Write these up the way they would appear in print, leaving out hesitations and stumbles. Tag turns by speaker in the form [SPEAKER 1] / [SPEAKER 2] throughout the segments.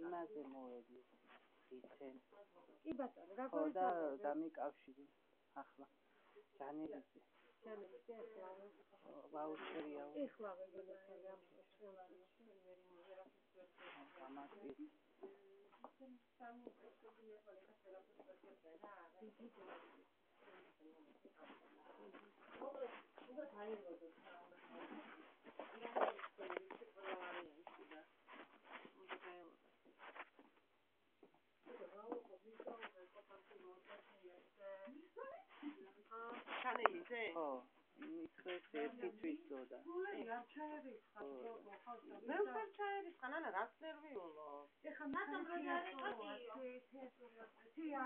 [SPEAKER 1] იმაზე მოვედი იცენ
[SPEAKER 2] კი ბატონო რა
[SPEAKER 1] ხო და დამიკავშირე ახლა ჯანელიძე ვაუჩერია
[SPEAKER 2] ეხლა ვეგელოთები ამ
[SPEAKER 1] ჯანელიძე ხო მისთვის ერთი თვის დოდა
[SPEAKER 2] რა ჩაერიხა
[SPEAKER 1] მე ვერ ჩაერიხა ნანა რაც ნერვიულო
[SPEAKER 2] ეხლა მათამ რო დაერეხა თია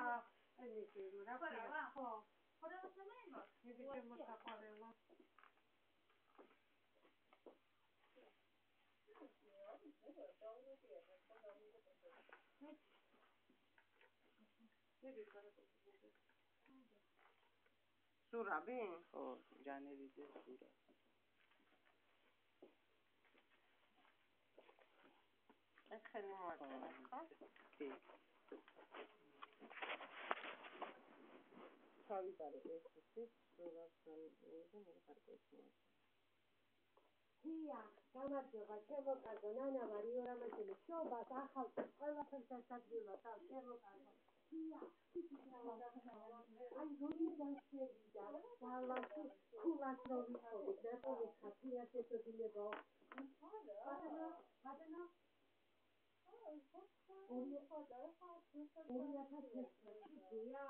[SPEAKER 2] ენიკი რა ხო ხოდა მოსამეება იგი შემოსაყარება
[SPEAKER 1] სურაბი ხო ჯანელიძე სურა ეხელი მოაწერე ხო კი თავიდანე ესეთი სურაბთან და მე კარგად მოაწერე
[SPEAKER 2] თია გამარჯობა ჩემო კარგო ნანა ვარ იორამეშელი შობას ახალ ყველაფერს დასადგილად ჩემო კარგო თია აი როდი დასწევიდა დალავში ქულას რო ვიცოდით ნატოვის ხათიას ეცოდინებო ბატონო ორი ათასია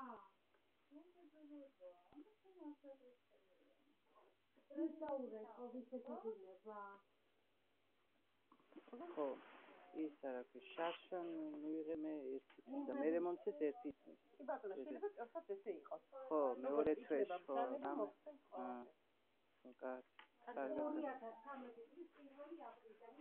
[SPEAKER 2] ისაურე ყოვის ეცოდინება
[SPEAKER 1] ხო ის არა კი შარშან მივიღე მე ერთი და მე მომცეს ერთი
[SPEAKER 2] კი ბატონო შეიძლება წელსაც ესე იყოს
[SPEAKER 1] ხო მეორე თვეში ხო კარგი
[SPEAKER 2] 2013 წლის 1 აპრილიდან